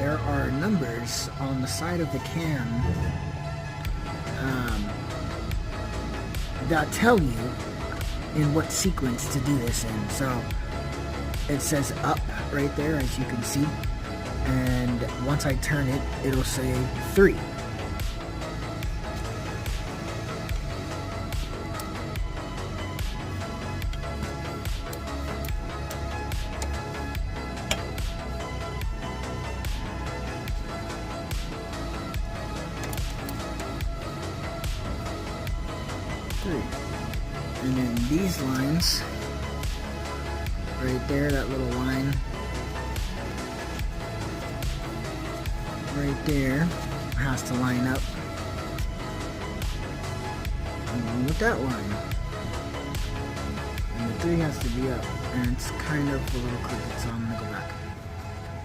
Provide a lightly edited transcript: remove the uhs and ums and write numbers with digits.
there are numbers on the side of the cam that tell you in what sequence to do this in. So it says up right there, as you can see, and once I turn it, it'll say 3. And then these lines right there, that little line right there has to line up along with that line, and the 3 has to be up, and it's kind of a little crooked, so I'm gonna go